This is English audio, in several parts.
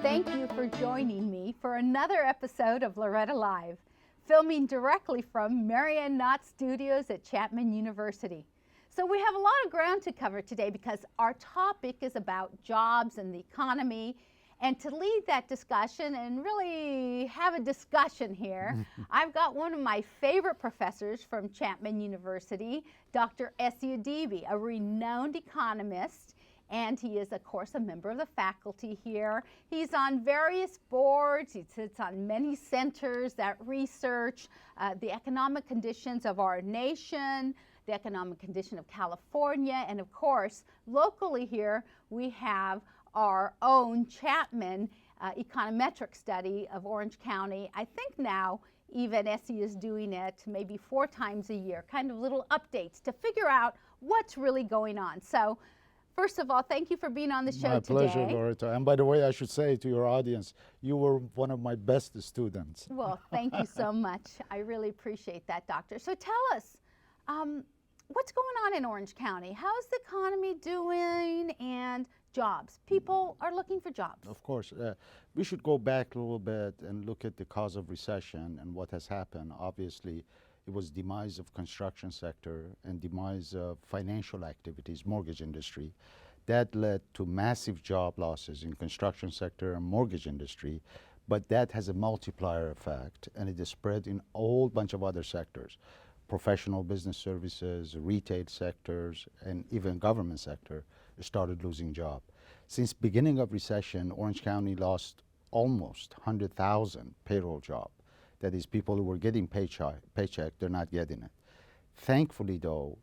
Thank you for joining me for another episode of Loretta Live, filming directly from Marianne Knott Studios at Chapman University. So we have a lot of ground to cover today because our topic is about jobs and the economy. And to lead that discussion and really have a discussion here, I've got one of my favorite professors from Chapman University, Dr. Essie Adibi, a renowned economist. And he is, of course, a member of the faculty here. He's on various boards. He sits on many centers that research the economic conditions of our nation, the economic condition of California, and of course, locally here, we have our own Chapman econometric study of Orange County. I think now even Essie is doing it maybe 4 times a year, kind of little updates to figure out what's really going on. So first of all, thank you for being on the show today. My pleasure, Loretta. And by the way, I should say to your audience, you were one of my best students. Well, thank you so much. I really appreciate that, Doctor. So tell us, what's going on in Orange County? How's the economy doing and jobs? People are looking for jobs. Of course. We should go back a little bit and look at the cause of recession and what has happened. Obviously, it was demise of construction sector and demise of financial activities, mortgage industry. That led to massive job losses in construction sector and mortgage industry, but that has a multiplier effect and it is spread in a whole bunch of other sectors. Professional business services, retail sectors, and even government sector started losing jobs. Since beginning of recession, Orange County lost almost 100,000 payroll jobs. That is, people who were getting paycheck, they're not getting it. Thankfully, though,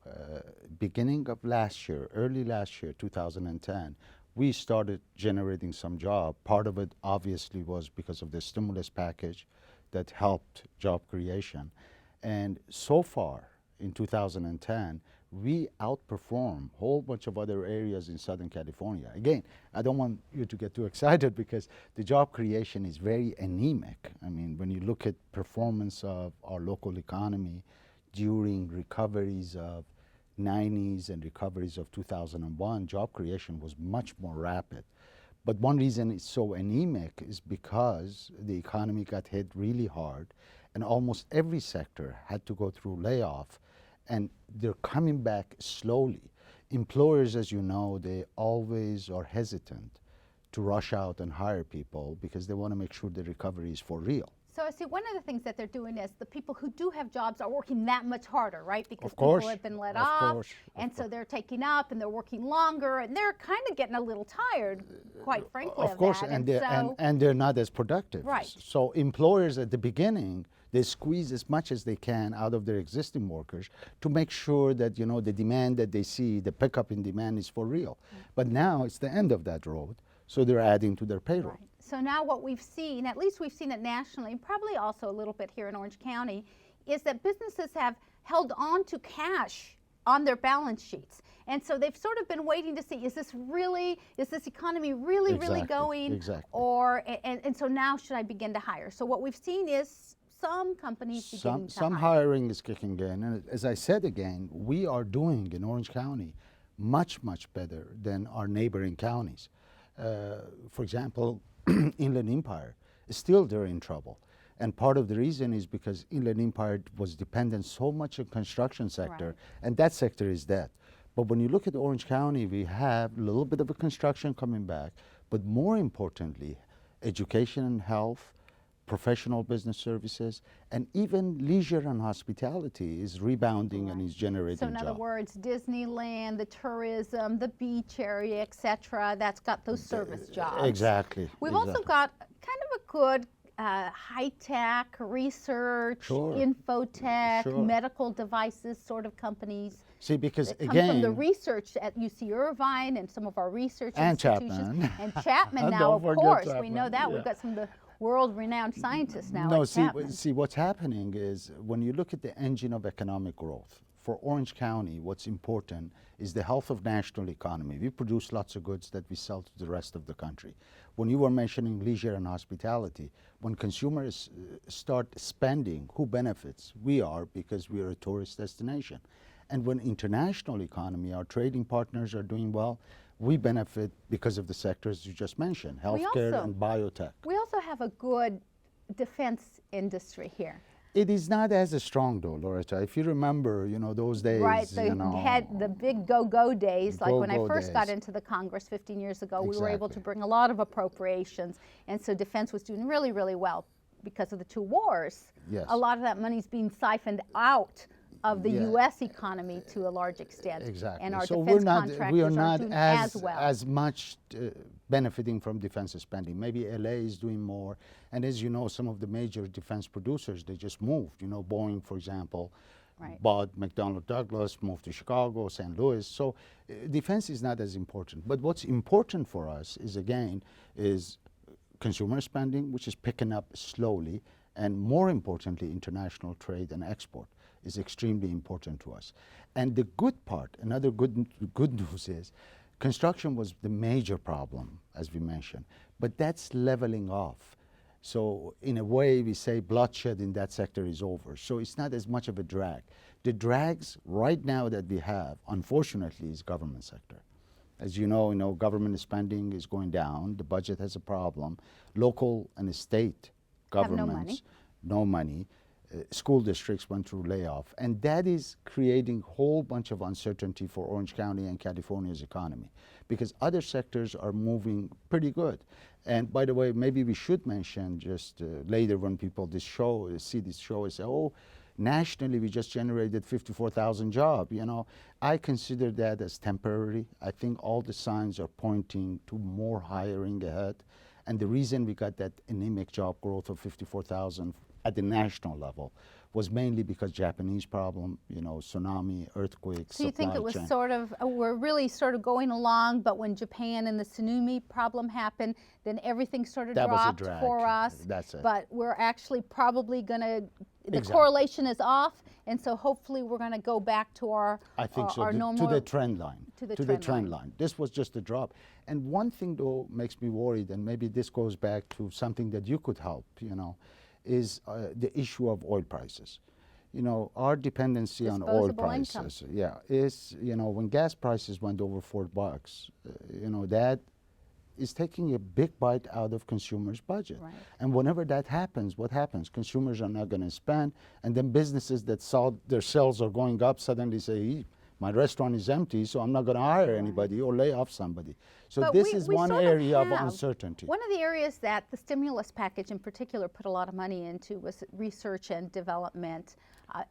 beginning of last year, early last year, 2010, we started generating some job. Part of it obviously was because of the stimulus package that helped job creation. And so far in 2010, we outperform a whole bunch of other areas in Southern California. Again, I don't want you to get too excited because the job creation is very anemic. I mean, when you look at performance of our local economy during recoveries of 90s and recoveries of 2001, job creation was much more rapid. But one reason it's so anemic is because the economy got hit really hard and almost every sector had to go through layoff. And they're coming back slowly. Employers, as you know, they always are hesitant to rush out and hire people because they want to make sure the recovery is for real. So I see one of the things that they're doing is the people who do have jobs are working that much harder, right? Because people have been let off, and so they're taking up and they're working longer, and they're kind of getting a little tired, quite frankly. Of course, and they're not as productive. Right. So employers at the beginning, they squeeze as much as they can out of their existing workers to make sure that, you know, the demand that they see, the pickup in demand is for real. But now it's the end of that road, so they're adding to their payroll. Right. So now what we've seen, at least we've seen it nationally, probably also a little bit here in Orange County, is that businesses have held on to cash on their balance sheets. And so they've sort of been waiting to see, is this economy really going? Exactly. Or, and so now should I begin to hire? So what we've seen is some companies beginning to hire. Some hiring is kicking in. And as I said again, we are doing in Orange County much, much better than our neighboring counties. For example, Inland Empire, still they're in trouble. And part of the reason is because Inland Empire was dependent so much on construction sector, right. And that sector is dead. But when you look at Orange County, we have a little bit of a construction coming back, but more importantly, education and health, professional business services, and even leisure and hospitality is rebounding, right. And is generating jobs. So in other words, Disneyland, the tourism, the beach area, etc., that's got those service jobs. Exactly. We've also got kind of a good high-tech research, infotech, medical devices sort of companies. See, because that come again, from the research at UC Irvine and some of our research and institutions. Chapman. And Chapman now, of course. We know that. Yeah. We've got some of the world-renowned scientists now at Chapman. See, what's happening is when you look at the engine of economic growth for Orange County, what's important is the health of national economy. We produce lots of goods that we sell to the rest of the country. When you were mentioning leisure and hospitality, when consumers start spending, who benefits? We are, because we are a tourist destination. And when international economy, our trading partners are doing well, we benefit because of the sectors you just mentioned, healthcare and biotech. We also have a good defense industry here. It is not as strong though, Loretta. If you remember, those days, right, had the big go-go days, like when I first got into the Congress 15 years ago, we were able to bring a lot of appropriations, and so defense was doing really, really well because of the two wars. Yes. A lot of that money is being siphoned out of the U.S. economy to a large extent. Exactly. And our so defense we are contractors not aren't doing as well. as much benefiting from defense spending. Maybe LA is doing more. And as you know, some of the major defense producers, they just moved. Boeing, for example, bought McDonnell Douglas, moved to Chicago, St. Louis. So defense is not as important. But what's important for us is, again, is consumer spending, which is picking up slowly, and more importantly, international trade and export is extremely important to us. And the good part, another good news is, construction was the major problem, as we mentioned, but that's leveling off. So in a way, we say bloodshed in that sector is over. So it's not as much of a drag. The drags right now that we have, unfortunately, is government sector. As you know, government spending is going down. The budget has a problem. Local and state governments, no money. School districts went through layoff, and that is creating a whole bunch of uncertainty for Orange County and California's economy, because other sectors are moving pretty good. And by the way, maybe we should mention just later when people see this show and say, oh, nationally we just generated 54,000 jobs. I consider that as temporary. I think all the signs are pointing to more hiring ahead. And the reason we got that anemic job growth of 54,000 at the national level was mainly because Japanese problem, tsunami, earthquakes, So you think it was chain. we're really sort of going along, but when Japan and the tsunami problem happened, then everything sort of dropped for us. That's it. But we're actually probably going to, the Exactly. correlation is off, and so hopefully we're going to go back to our normal, to the trend line. To the trend line. This was just a drop. And one thing though makes me worried, and maybe this goes back to something that you could help, is the issue of oil prices. Our dependency on oil prices, is, when gas prices went over $4, that is taking a big bite out of consumers' budget. Right. And whenever that happens, what happens? Consumers are not going to spend, and then businesses that saw their sales are going up suddenly say, my restaurant is empty, so I'm not going to hire anybody or lay off somebody. So but this is one area of uncertainty. One of the areas that the stimulus package in particular put a lot of money into was research and development,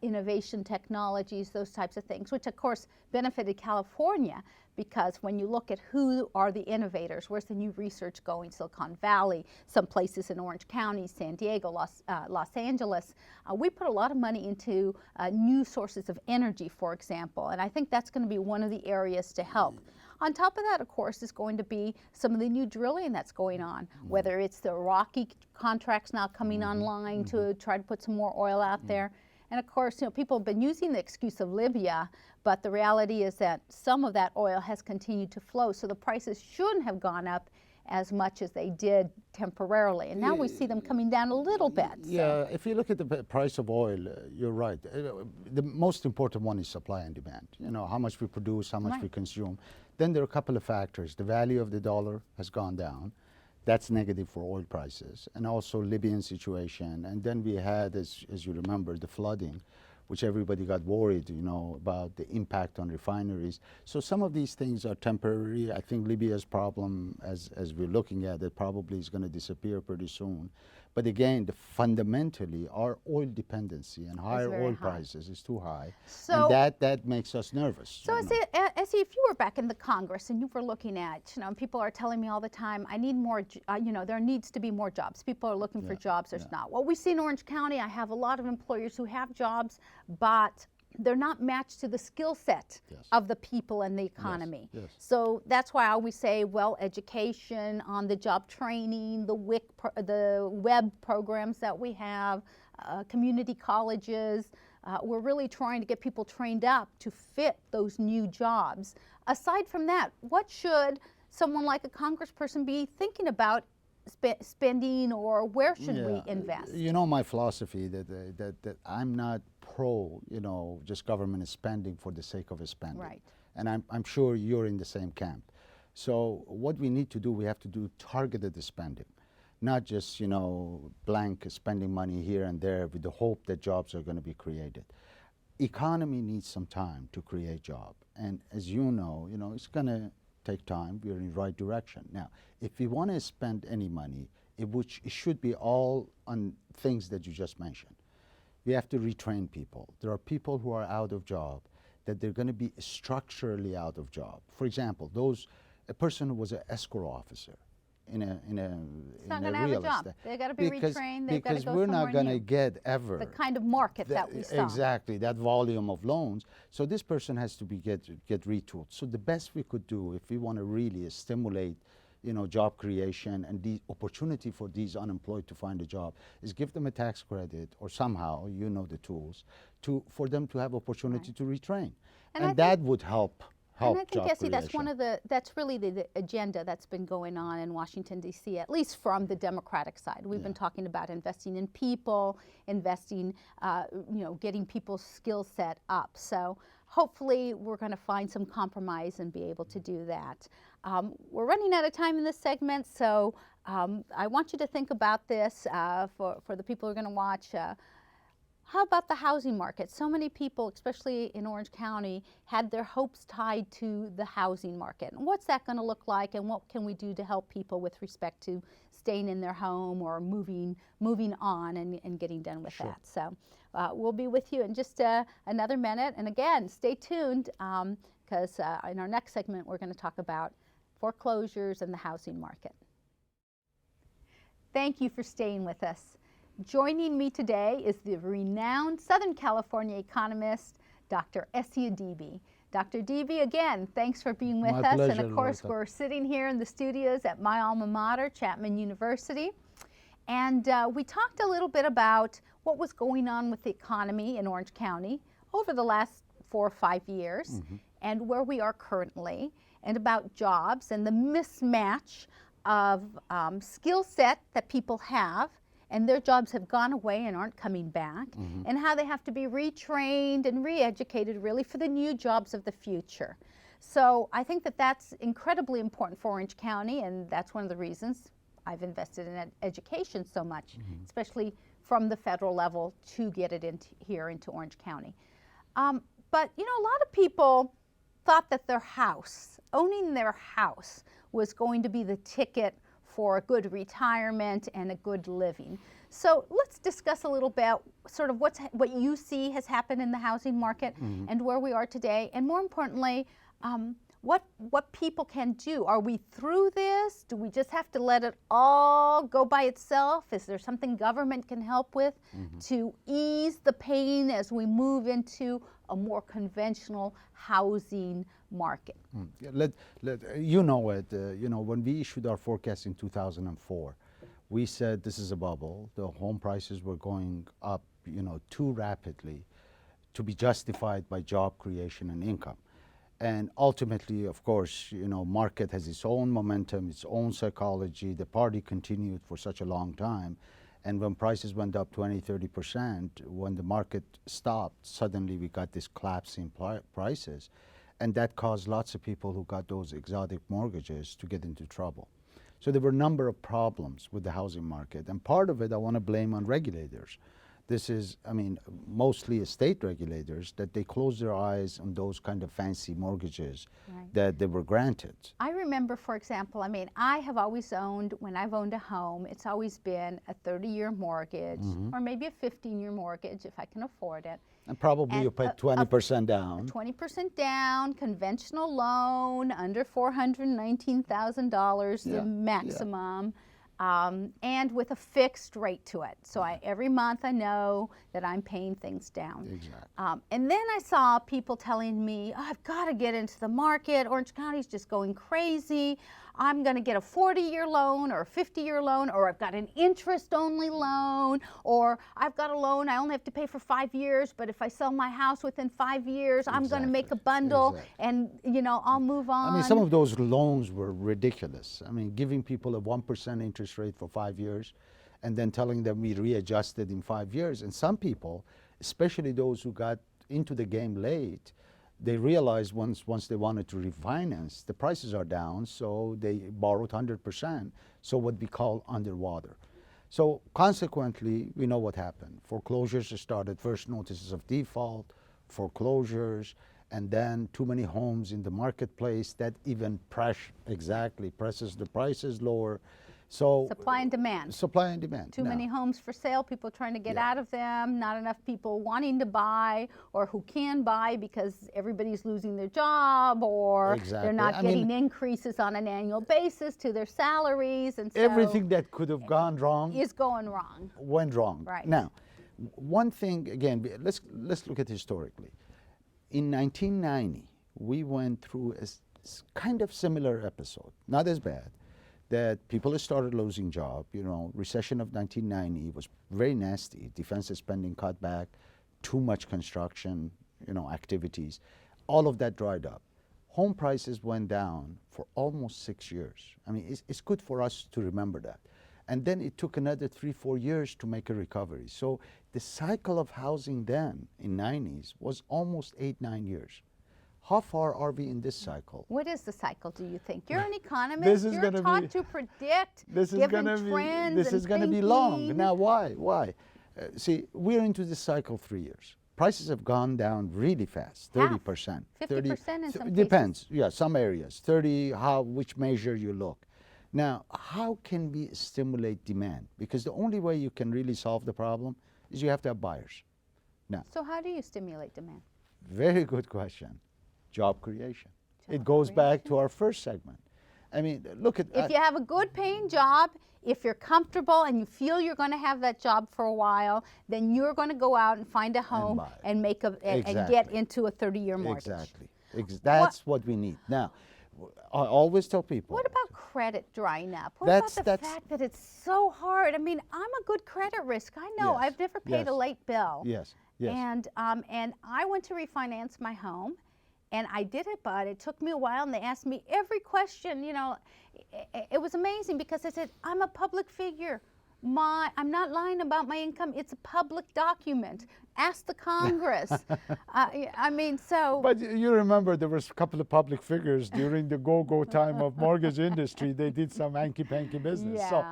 innovation technologies, those types of things, which of course benefited California, because when you look at who are the innovators, where's the new research going? Silicon Valley, some places in Orange County, San Diego, Los Angeles. We put a lot of money into new sources of energy, for example, and I think that's going to be one of the areas to help. On top of that, of course, is going to be some of the new drilling that's going on, whether it's the Rocky contracts now coming online to try to put some more oil out there. And of course, people have been using the excuse of Libya, but the reality is that some of that oil has continued to flow, so the prices shouldn't have gone up as much as they did temporarily. And now we see them coming down a little bit. Yeah, if you look at the price of oil, you're right. The most important one is supply and demand. How much we produce, how much we consume. Then there are a couple of factors. The value of the dollar has gone down. That's negative for oil prices, and also Libyan situation. And then we had, as you remember, the flooding, which everybody got worried, about the impact on refineries. So some of these things are temporary. I think Libya's problem, as we're looking at it, probably is going to disappear pretty soon. But again, fundamentally, our oil dependency and higher oil prices is too high, so, and that makes us nervous. So, Essie, if you were back in the Congress and you were looking at, people are telling me all the time, I need more, there needs to be more jobs. People are looking for jobs. There's not. What we see in Orange County, I have a lot of employers who have jobs, but they're not matched to the skill set of the people and the economy. So that's why I always say, well, education, on-the-job training, the web programs that we have, community colleges, we're really trying to get people trained up to fit those new jobs. Aside from that, what should someone like a congressperson be thinking about spending, or where should we invest? You know my philosophy that I'm not pro, just government spending for the sake of spending. Right. And I'm sure you're in the same camp. So what we need to do, we have to do targeted spending, not just, blank spending money here and there with the hope that jobs are going to be created. Economy needs some time to create jobs. And as you know, it's going to take time. We're in the right direction. Now, if we want to spend any money, it should be all on things that you just mentioned. We have to retrain people. There are people who are out of job that they're going to be structurally out of job. For example, a person who was an escrow officer in a real estate. They've got to be retrained. They've got to because go we're not going to new. get ever The kind of market that we saw. Exactly, that volume of loans. So this person has to be get retooled. So the best we could do, if we want to really stimulate job creation and the opportunity for these unemployed to find a job, is give them a tax credit or somehow, the tools, for them to have opportunity to retrain. And that would help And I think, job Jesse, creation. that's really the agenda that's been going on in Washington, D.C., at least from the Democratic side. We've been talking about investing in people, investing, getting people's skill set up. So hopefully we're going to find some compromise and be able to do that. We're running out of time in this segment, so I want you to think about this for the people who are going to watch. How about the housing market? So many people, especially in Orange County, had their hopes tied to the housing market. And what's that going to look like, and what can we do to help people with respect to staying in their home or moving on and getting done with that? So we'll be with you in just another minute. And again, stay tuned because in our next segment, we're going to talk about foreclosures and the housing market. Thank you for staying with us. Joining me today is the renowned Southern California economist, Dr. Essie Adibi. Dr. Adibi, again, thanks for being with us. Pleasure, and of course, Loretta. we're sitting here in the studios at my alma mater, Chapman University. And we talked a little bit about what was going on with the economy in Orange County over the last 4 or 5 years and where we are currently, and about jobs and the mismatch of skill set that people have, and their jobs have gone away and aren't coming back, and how they have to be retrained and re-educated really for the new jobs of the future. So I think that that's incredibly important for Orange County, and that's one of the reasons I've invested in education so much, especially from the federal level to get it into Orange County. But a lot of people thought that owning their house was going to be the ticket for a good retirement and a good living. So let's discuss a little bit sort of what you see has happened in the housing market and where we are today, and more importantly, what people can do. Are we through this? Do we just have to let it all go by itself? Is there something government can help with to ease the pain as we move into a more conventional housing market? When we issued our forecast in 2004, we said this is a bubble. The home prices were going up, too rapidly to be justified by job creation and income. And ultimately, of course, market has its own momentum, its own psychology. The party continued for such a long time. And when prices went up 20, 30%, when the market stopped, suddenly we got this collapse in prices. And that caused lots of people who got those exotic mortgages to get into trouble. So there were a number of problems with the housing market. And part of it I want to blame on regulators. This is, mostly state regulators, that they closed their eyes on those kind of fancy mortgages that they were granted. I remember, for example, I have always owned, when I've owned a home, it's always been a 30-year mortgage or maybe a 15-year mortgage if I can afford it. And probably you pay 20% down. 20% down, conventional loan, under $419,000, the maximum. And with a fixed rate to it. So every month I know that I'm paying things down. Exactly. And then I saw people telling me, I've got to get into the market. Orange County's just going crazy. I'm going to get a 40-year loan or a 50-year loan, or I've got an interest-only loan, or I've got a loan I only have to pay for 5 years, but if I sell my house within 5 years, I'm going to make a bundle and, you know, I'll move on. I mean, some of those loans were ridiculous. I mean, giving people a 1% interest rate for 5 years and then telling them we readjusted in 5 years. And some people, especially those who got into the game late, they realized once they wanted to refinance, the prices are down, so they borrowed 100%, so what we call underwater. So consequently, we know what happened. Foreclosures started, first notices of default, foreclosures, and then too many homes in the marketplace that even presses the prices lower. So supply and demand. Supply and demand. Too many homes for sale, people trying to get out of them, not enough people wanting to buy or who can buy because everybody's losing their job, or they're not getting increases on an annual basis to their salaries, and so everything that could have gone wrong is going wrong. Went wrong. Right. Now, one thing again, let's look at historically. In 1990, we went through a kind of similar episode, not as bad, that people started losing jobs. You know, recession of 1990 was very nasty. Defense spending cut back, too much construction, you know, activities. All of that dried up. Home prices went down for almost 6 years. I mean, it's good for us to remember that. And then it took another 3-4 years to make a recovery. So the cycle of housing then in 90s was almost 8-9 years. How far are we in this cycle? What is the cycle, do you think? You're an economist. You're taught to predict given trends. This is going to be long. Now, why? See, we're into this cycle 3 years. Prices have gone down really fast, 30%. 50% in some cases. Depends. Yeah, some areas. 30, which measure you look. Now, how can we stimulate demand? Because the only way you can really solve the problem is you have to have buyers. Now, so how do you stimulate demand? Very good question. Job creation. It goes back to our first segment. I mean, look at... If you have a good paying job, if you're comfortable and you feel you're going to have that job for a while, then you're going to go out and find a home and make and get into a 30-year mortgage. Exactly. That's what we need. Now, I always tell people... What about credit drying up? What about the fact that it's so hard? I mean, I'm a good credit risk. I know. I've never paid a late bill. Yes. And I went to refinance my home. And I did it, but it took me a while, and they asked me every question. You know, it was amazing because I said, I'm a public figure. I'm not lying about my income. It's a public document. Ask the Congress. I mean, so. But you remember there was a couple of public figures during the go-go time of mortgage industry. They did some hanky-panky business. Yeah. So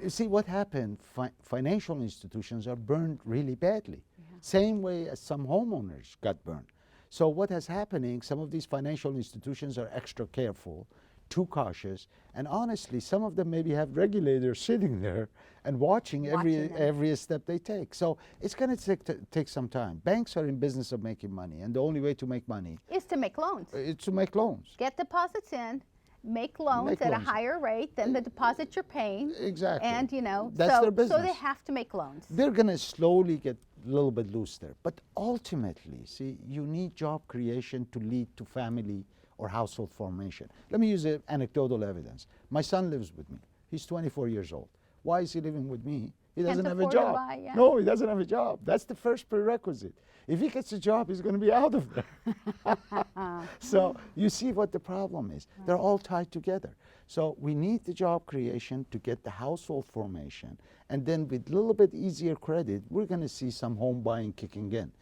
you see what happened. Financial institutions are burned really badly. Same way as some homeowners got burned. So what is happening, some of these financial institutions are extra careful, too cautious, and honestly, some of them maybe have regulators sitting there and watching every step they take. So it's going to take some time. Banks are in business of making money, and the only way to make money is to make loans. It's to make loans. Get deposits in, make loans at a higher rate than the deposit you're paying. Exactly. And, you know, that's their business. So they have to make loans. They're going to slowly get a little bit loose there. But ultimately, see, you need job creation to lead to family or household formation. Let me use anecdotal evidence. My son lives with me. He's 24 years old. Why is he living with me? He doesn't have a job. No, he doesn't have a job. That's the first prerequisite. If he gets a job, he's going to be out of there. So you see what the problem is. They're all tied together. So we need the job creation to get the household formation. And then with a little bit easier credit, we're going to see some home buying kicking in.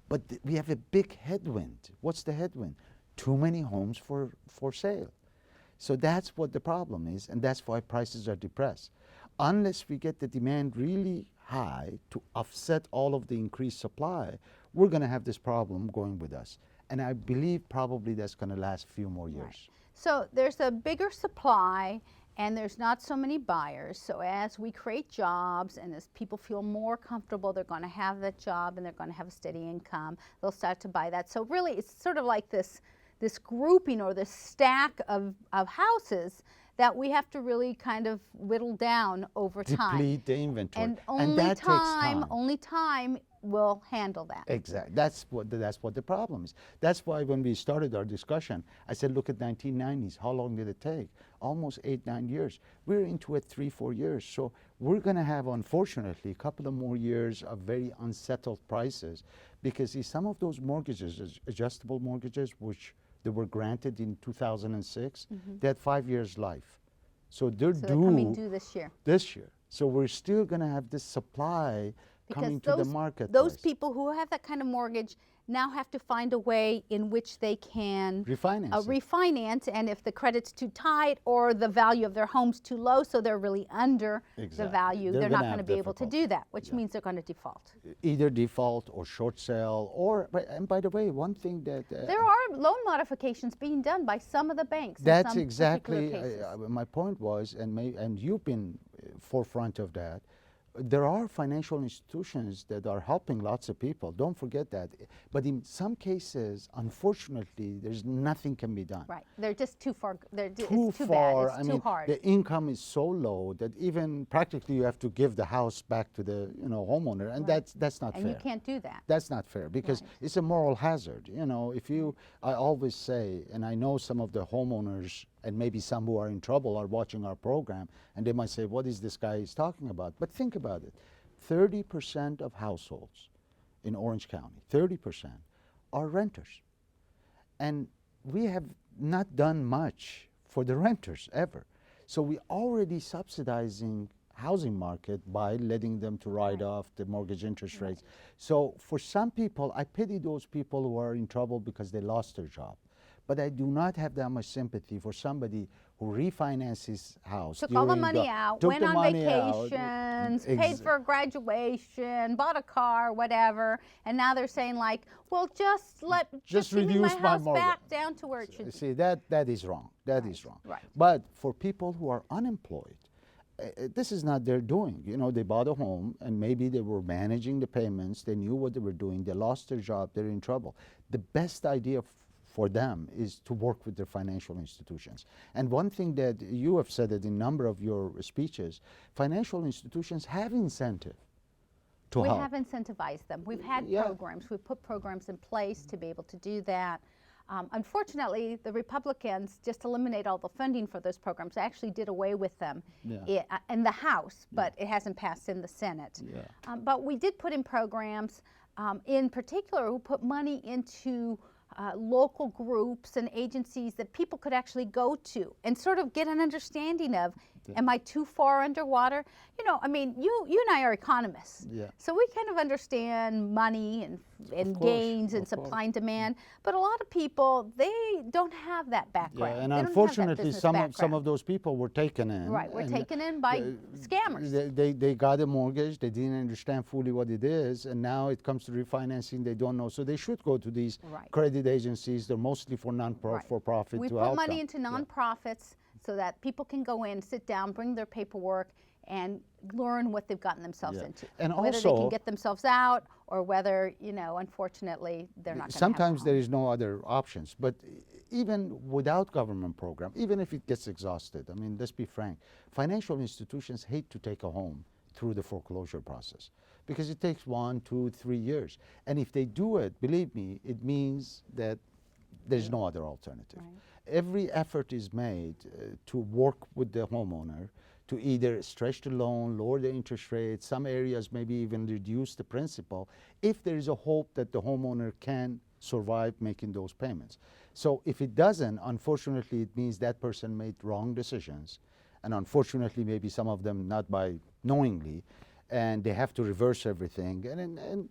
But we have a big headwind. What's the headwind? Too many homes for sale. So that's what the problem is, and that's why prices are depressed. Unless we get the demand really high to offset all of the increased supply, we're going to have this problem going with us. And I believe probably that's going to last a few more years. Right. So there's a bigger supply, and there's not so many buyers. So as we create jobs and as people feel more comfortable, they're going to have that job and they're going to have a steady income, they'll start to buy that. So really it's sort of like this grouping or this stack of houses that we have to really kind of whittle down over time. Deplete the inventory. And only that takes time. Only time will handle that. Exactly. That's what the problem is. That's why when we started our discussion, I said, look at 1990s. How long did it take? Almost 8-9 years. We're into it 3-4 years. So we're going to have, unfortunately, a couple of more years of very unsettled prices, because see, some of those mortgages, adjustable mortgages, which they were granted in 2006, they had 5 years life. So they're So due they're coming due this year. this year. So we're still going to have this supply coming to the market. Those people who have that kind of mortgage now have to find a way in which they can refinance, and if the credit's too tight or the value of their home's too low, so they're really under the value, they're not going to be able to do that, which means they're going to default. Either default or short sale, or, and by the way, one thing that... there are loan modifications being done by some of the banks. That's exactly, my point was, and you've been forefront of that, there are financial institutions that are helping lots of people. Don't forget that. But in some cases, unfortunately, there's nothing can be done. Right. They're just too far. It's too far. Bad. It's too hard. The income is so low that even practically you have to give the house back to the homeowner, and that's not fair. And you can't do that. That's not fair, because it's a moral hazard. If you, I always say, and I know some of the homeowners and maybe some who are in trouble are watching our program, and they might say, what is this guy is talking about? But think about it. 30% of households in Orange County, 30%, are renters. And we have not done much for the renters ever. So we're already subsidizing housing market by letting them to write off the mortgage interest rates. So for some people, I pity those people who are in trouble because they lost their job. But I do not have that much sympathy for somebody who refinanced his house. Took all the money out, went on vacations, paid for graduation, bought a car, whatever, and now they're saying like, well, just reduce my house back down to where it should be. See, that is wrong. That is wrong. Right. But for people who are unemployed, this is not their doing. They bought a home and maybe they were managing the payments. They knew what they were doing. They lost their job. They're in trouble. The best idea for them is to work with their financial institutions. And one thing that you have said it in a number of your speeches, financial institutions have incentive to help. We have incentivized them. We've had programs. We've put programs in place to be able to do that. Unfortunately, the Republicans just eliminate all the funding for those programs. They actually did away with them in the House, but it hasn't passed in the Senate. But we did put in programs, in particular, who put money into local groups and agencies that people could actually go to and sort of get an understanding of, am I too far underwater? I mean, you and I are economists, so we kind of understand money and gains and supply and demand, but a lot of people, they don't have that background. And unfortunately, some of those people were taken in. Right, were taken in by scammers. They got a mortgage, they didn't understand fully what it is, and now it comes to refinancing, they don't know. So they should go to these credit agencies. They're mostly for non-for-profit We to put help money them. into nonprofits so that people can go in, sit down, bring their paperwork, and learn what they've gotten themselves into. And whether also, they can get themselves out, or whether, unfortunately, they're not going to sometimes there is no other options. But even without government program, even if it gets exhausted, I mean, let's be frank, financial institutions hate to take a home through the foreclosure process, because it takes 1, 2, 3 years. And if they do it, believe me, it means that there's no other alternative. Every effort is made to work with the homeowner to either stretch the loan, lower the interest rate, some areas maybe even reduce the principal, if there is a hope that the homeowner can survive making those payments. So if it doesn't, unfortunately, it means that person made wrong decisions, and unfortunately, maybe some of them not by knowingly, and they have to reverse everything, and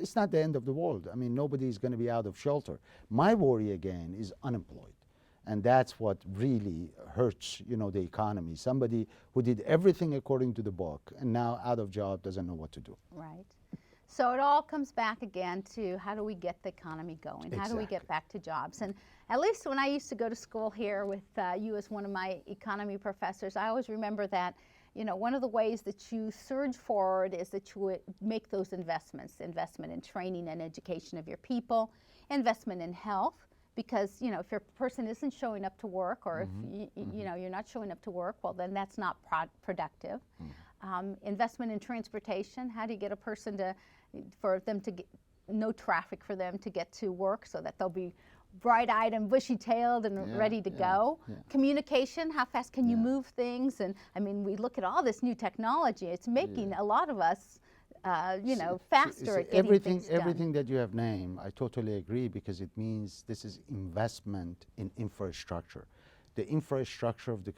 it's not the end of the world. I mean, nobody is going to be out of shelter. My worry, again, is unemployed. And that's what really hurts, the economy. Somebody who did everything according to the book and now out of job doesn't know what to do. Right. So it all comes back again to how do we get the economy going? How do we get back to jobs? And at least when I used to go to school here with you as one of my economy professors, I always remember that, one of the ways that you surge forward is that you would make those investments, investment in training and education of your people, investment in health. Because, if your person isn't showing up to work, or if you're not showing up to work, well, then that's not productive. Investment in transportation. How do you get a person to for them to get, no traffic for them to get to work, so that they'll be bright-eyed and bushy-tailed and ready to go. Communication, how fast can you move things? And I mean, we look at all this new technology. It's making a lot of us, you know, faster at getting things done. Everything that you have named, I totally agree, because it means this is investment in infrastructure. The infrastructure of the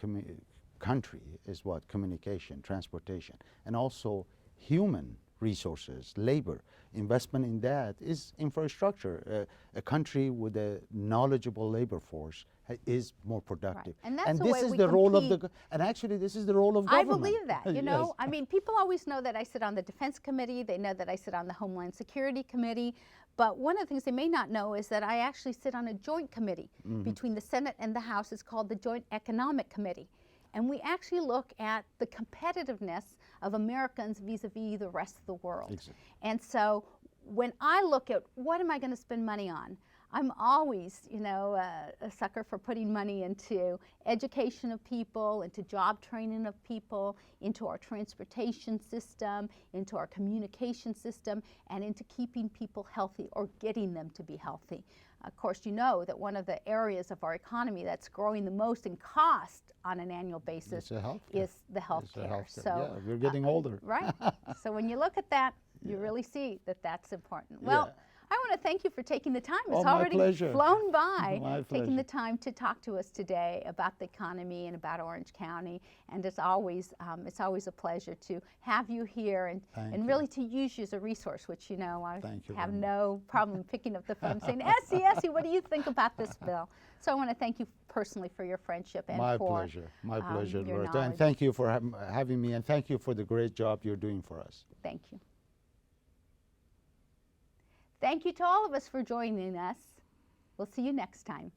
country is what? Communication, transportation, and also human resources, labor. Investment in that is infrastructure. A country with a knowledgeable labor force is more productive. Right. And that's and the this way is we the role of compete. the, and actually this is the role of I government. believe that, you know. Yes. I mean, people always know that I sit on the Defense Committee. They know that I sit on the Homeland Security Committee. But one of the things they may not know is that I actually sit on a joint committee between the Senate and the House. It's called the Joint Economic Committee. And we actually look at the competitiveness of Americans vis-a-vis the rest of the world. Exactly. And so when I look at what am I going to spend money on, I'm always, you know, a sucker for putting money into education of people, into job training of people, into our transportation system, into our communication system, and into keeping people healthy or getting them to be healthy. Of course, you know that one of the areas of our economy that's growing the most in cost on an annual basis is the healthcare. So yeah, we're getting older. Right. So when you look at that, you really see that that's important. Well, I want to thank you for taking the time. It's already flown by. My taking the time to talk to us today about the economy and about Orange County. And it's always a pleasure to have you here and really to use you as a resource, which, you know, I have no problem picking up the phone saying, Essie, what do you think about this bill? So I want to thank you personally for your friendship and my for pleasure, Loretta. knowledge. And thank you for having me, and thank you for the great job you're doing for us. Thank you. Thank you to all of us for joining us. We'll see you next time.